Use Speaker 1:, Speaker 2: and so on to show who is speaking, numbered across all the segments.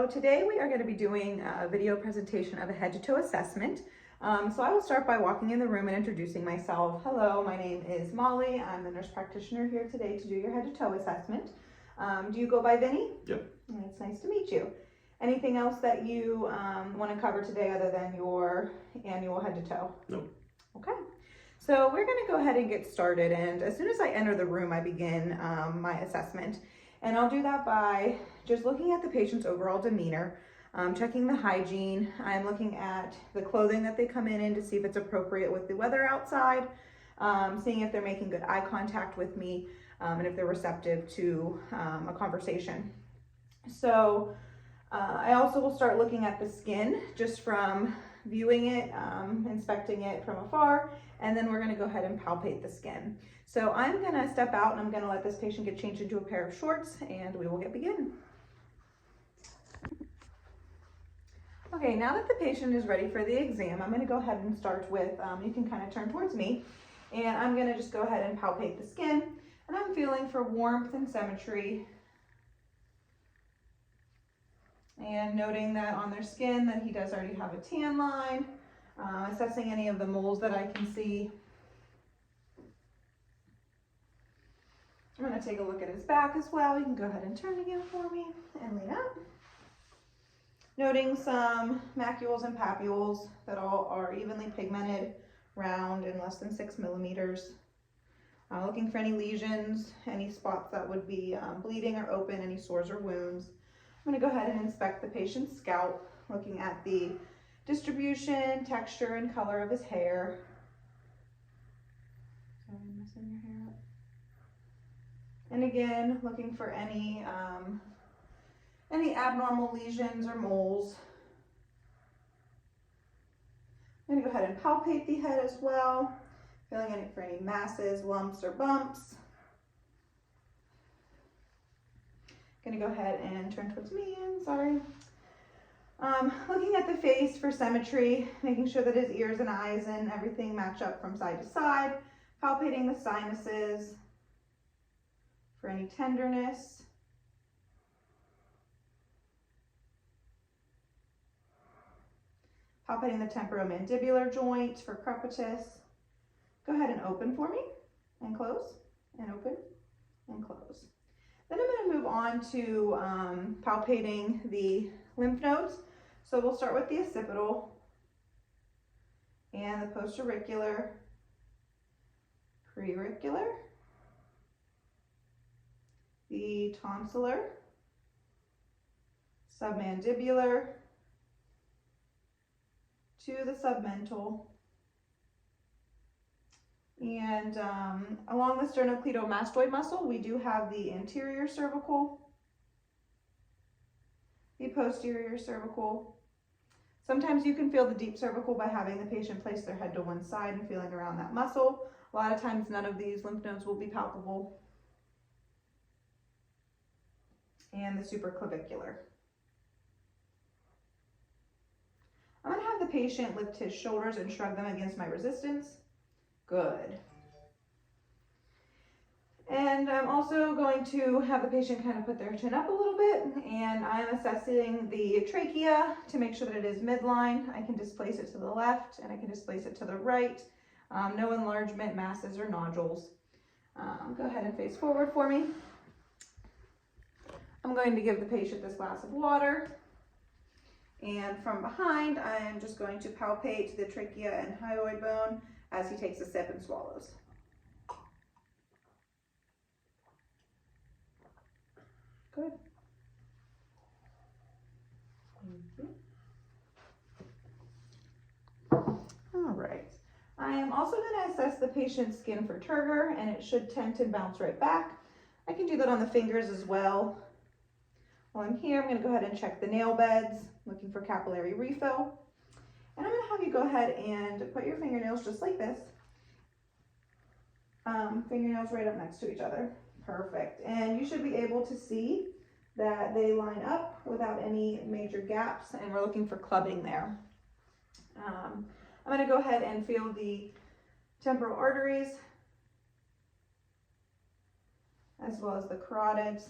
Speaker 1: So today we are going to be doing a video presentation of a head to toe assessment. So I will start by walking in the room and introducing myself. Hello, my name is Molly. I'm the nurse practitioner here today to do your head to toe assessment. Do you go by Vinny?
Speaker 2: Yep.
Speaker 1: It's nice to meet you. Anything else that you want to cover today other than your annual head to toe?
Speaker 2: Nope.
Speaker 1: Okay. So we're going to go ahead and get started, and as soon as I enter the room I begin my assessment. And I'll do that by just looking at the patient's overall demeanor, checking the hygiene. I'm looking at the clothing that they come in to see if it's appropriate with the weather outside, seeing if they're making good eye contact with me, and if they're receptive to a conversation. So I also will start looking at the skin just from viewing it, inspecting it from afar, and then we're going to go ahead and palpate the skin. So I'm going to step out and I'm going to let this patient get changed into a pair of shorts and we will begin. Okay, now that the patient is ready for the exam, I'm going to go ahead and start with, you can kind of turn towards me, and I'm going to just go ahead and palpate the skin, and I'm feeling for warmth and symmetry, and noting that on their skin that he does already have a tan line, assessing any of the moles that I can see. I'm going to take a look at his back as well. You can go ahead and turn again for me and lean up. Noting some macules and papules that all are evenly pigmented, round, and less than 6 millimeters. Looking for any lesions, any spots that would be bleeding or open, any sores or wounds. I'm going to go ahead and inspect the patient's scalp, looking at the distribution, texture, and color of his hair. Sorry, I'm messing your hair up. And again, looking for any abnormal lesions or moles. I'm going to go ahead and palpate the head as well, feeling for any masses, lumps, or bumps. Going to go ahead and turn towards me, sorry. Looking at the face for symmetry, making sure that his ears and eyes and everything match up from side to side, palpating the sinuses for any tenderness. Palpating the temporomandibular joint for crepitus. Go ahead and open for me, and close, and open, and close. Then I'm going to move on to palpating the lymph nodes. So we'll start with the occipital and the postauricular, preauricular, the tonsillar, submandibular, to the submental, and along the sternocleidomastoid muscle, we do have the anterior cervical, the posterior cervical. Sometimes you can feel the deep cervical by having the patient place their head to one side and feeling around that muscle. A lot of times none of these lymph nodes will be palpable. And the supraclavicular. I'm going to have the patient lift his shoulders and shrug them against my resistance. Good. And I'm also going to have the patient kind of put their chin up a little bit, and I'm assessing the trachea to make sure that it is midline. I can displace it to the left and I can displace it to the right. No enlargement, masses, or nodules. Go ahead and face forward for me. I'm going to give the patient this glass of water. And from behind, I am just going to palpate the trachea and hyoid bone as he takes a sip and swallows. Good. All right. I am also going to assess the patient's skin for turgor, and it should tend to bounce right back. I can do that on the fingers as well. While I'm here, I'm going to go ahead and check the nail beds, looking for capillary refill. And I'm going to have you go ahead and put your fingernails just like this. Fingernails right up next to each other. Perfect. And you should be able to see that they line up without any major gaps, and we're looking for clubbing there. I'm going to go ahead and feel the temporal arteries as well as the carotids.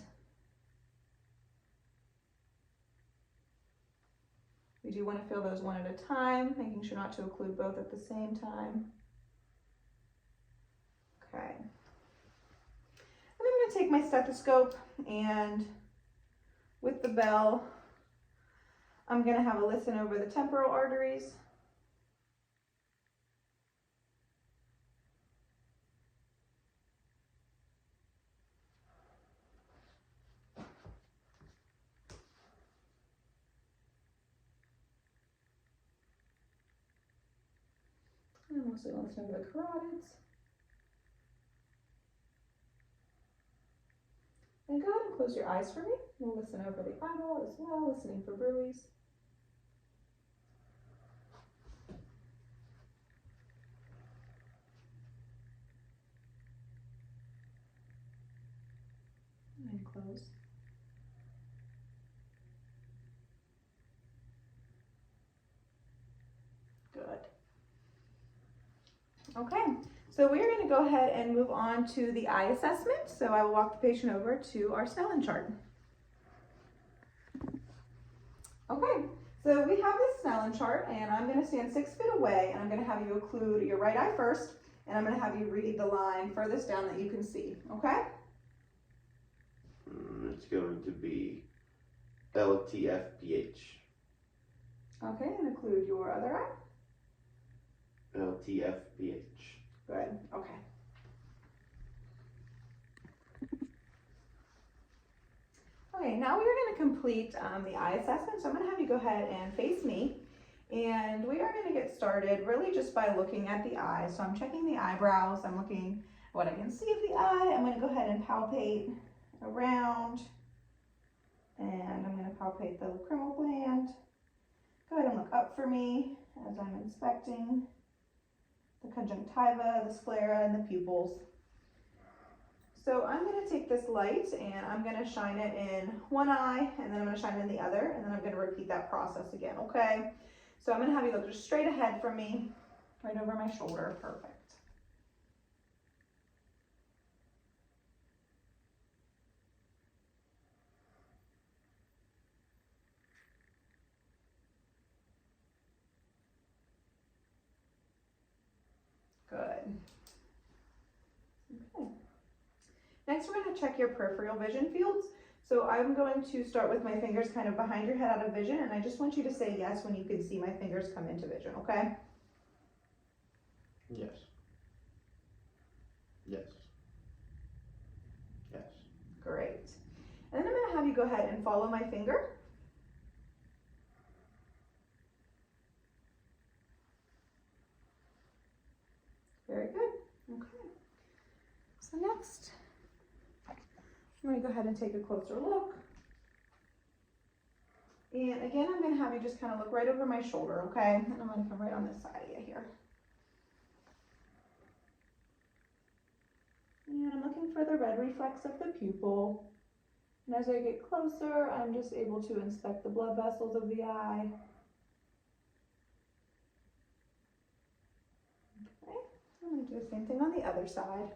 Speaker 1: You do want to feel those one at a time, making sure not to occlude both at the same time. Okay. And I'm going to take my stethoscope, and with the bell, I'm going to have a listen over the temporal arteries. And I'm also going to listen over the carotids. And go ahead and close your eyes for me. We'll listen over the eyeball as well, listening for bruits. And close. Good. Okay, so we're going to go ahead and move on to the eye assessment. So I will walk the patient over to our Snellen chart. Okay, so we have this Snellen chart, and I'm going to stand 6 feet away, and I'm going to have you occlude your right eye first, and I'm going to have you read the line furthest down that you can see, okay?
Speaker 2: It's going to be LTFPH.
Speaker 1: Okay, and occlude your other eye.
Speaker 2: LTFPH.
Speaker 1: Good, okay. Okay, now we are going to complete the eye assessment, so I'm going to have you go ahead and face me, and we are going to get started really just by looking at the eye. So I'm checking the eyebrows, I'm looking at what I can see of the eye. I'm going to go ahead and palpate around, and I'm going to palpate the lacrimal gland. Go ahead and look up for me as I'm inspecting the conjunctiva, the sclera, and the pupils. So I'm going to take this light and I'm going to shine it in one eye, and then I'm going to shine it in the other, and then I'm going to repeat that process again, okay? So I'm going to have you look just straight ahead from me, right over my shoulder. Perfect. Good. Okay. Next, we're going to check your peripheral vision fields. So I'm going to start with my fingers kind of behind your head out of vision, and I just want you to say yes when you can see my fingers come into vision, okay?
Speaker 2: Yes. Yes. Yes.
Speaker 1: Great. And then I'm going to have you go ahead and follow my finger. Very good. Okay. So next, I'm going to go ahead and take a closer look. And again, I'm going to have you just kind of look right over my shoulder, okay? And I'm going to come right on this side of you here. And I'm looking for the red reflex of the pupil. And as I get closer, I'm just able to inspect the blood vessels of the eye. Okay, I'm going to do the same thing on the other side.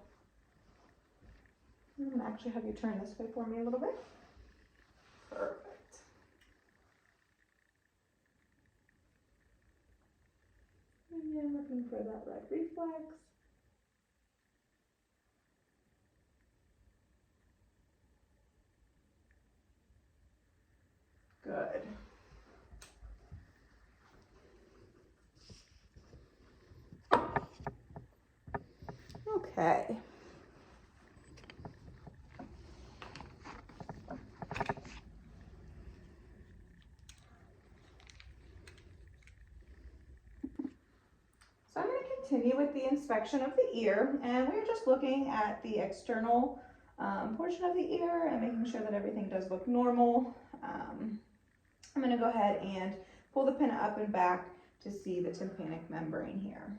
Speaker 1: I'm going to actually have you turn this way for me a little bit. Perfect. And then looking for that red reflex. Good. Okay. So I'm going to continue with the inspection of the ear, and we're just looking at the external portion of the ear and making sure that everything does look normal. I'm going to go ahead and pull the pinna up and back to see the tympanic membrane here.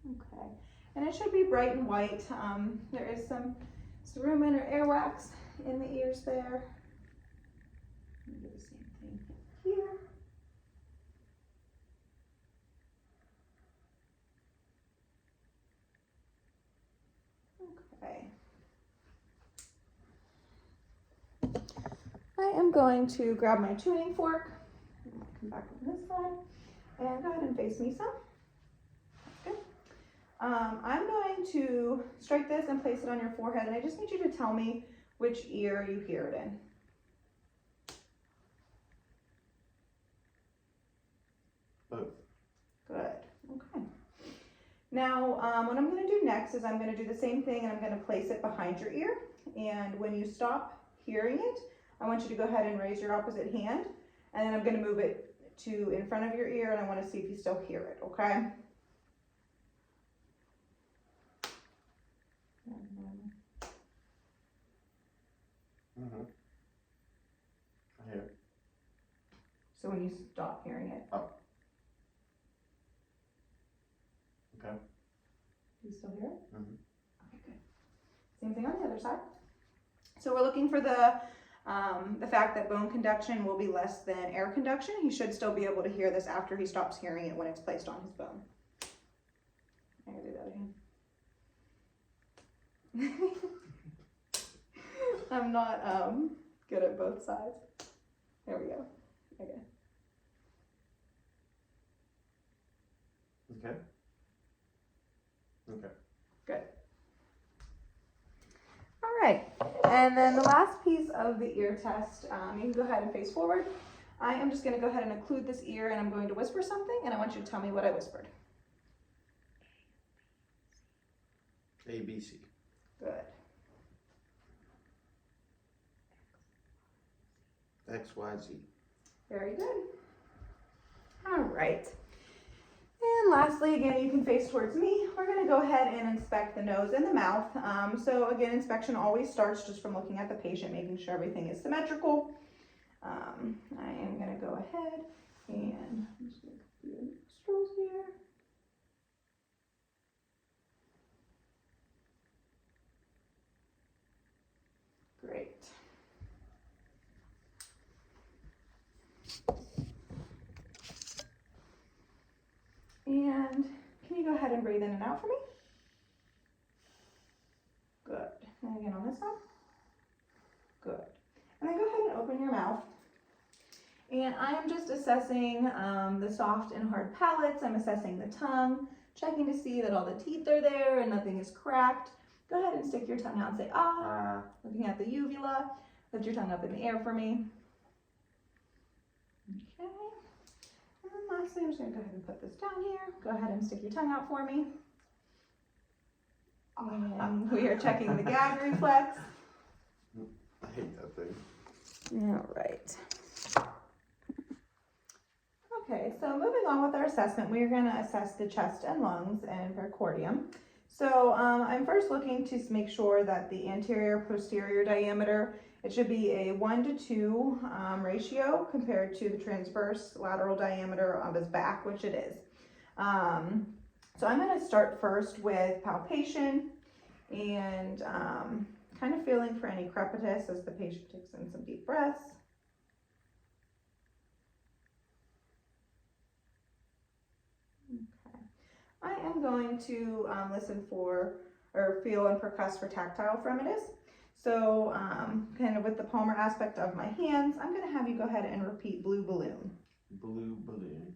Speaker 1: Okay, and it should be bright and white. There is some cerumen or earwax in the ears there. Do the same thing here. I am going to grab my tuning fork, come back on this side, and go ahead and face me some. That's good. I'm going to strike this and place it on your forehead, and I just need you to tell me which ear you hear it in.
Speaker 2: Both.
Speaker 1: Good. Okay. Now, what I'm going to do next is I'm going to do the same thing, and I'm going to place it behind your ear. And when you stop hearing it, I want you to go ahead and raise your opposite hand, and then I'm going to move it to in front of your ear, and I want to see if you still hear it. Okay.
Speaker 2: Mm-hmm. I hear it.
Speaker 1: So when you stop hearing it.
Speaker 2: Oh. Okay.
Speaker 1: Do you still hear it?
Speaker 2: Mm-hmm.
Speaker 1: Okay, good. Same thing on the other side. So we're looking for the fact that bone conduction will be less than air conduction. He should still be able to hear this after he stops hearing it when it's placed on his bone. I'm gonna do that again. I'm not good at both sides. There we go. Okay.
Speaker 2: Okay. Okay.
Speaker 1: Good. All right, and then the last piece of the ear test, you can go ahead and face forward. I am just going to go ahead and occlude this ear, and I'm going to whisper something, and I want you to tell me what I whispered.
Speaker 2: A, B, C.
Speaker 1: Good.
Speaker 2: X, Y, Z.
Speaker 1: Very good. All right. And lastly, again, you can face towards me. We're going to go ahead and inspect the nose and the mouth. So again, inspection always starts just from looking at the patient, making sure everything is symmetrical. I am going to go ahead and I'm just going to do nostrils here. Great. And can you go ahead and breathe in and out for me? Good. And again on this one. Good. And then go ahead and open your mouth. And I am just assessing the soft and hard palates. I'm assessing the tongue, checking to see that all the teeth are there and nothing is cracked. Go ahead and stick your tongue out and say, ah. Looking at the uvula. Lift your tongue up in the air for me. Okay. And then lastly, I'm just going to go ahead and put this down here. Go ahead and stick your tongue out for me. And we are checking the gag reflex.
Speaker 2: I hate that thing.
Speaker 1: All right. Okay, so moving on with our assessment, we are going to assess the chest and lungs and pericardium. So I'm first looking to make sure that the anterior posterior diameter, it should be a 1:2 ratio compared to the transverse lateral diameter of his back, which it is. So I'm going to start first with palpation and kind of feeling for any crepitus as the patient takes in some deep breaths. Okay. I am going to listen for or feel and percuss for tactile fremitus. So kind of with the palmar aspect of my hands, I'm going to have you go ahead and repeat blue balloon.
Speaker 2: Blue balloon.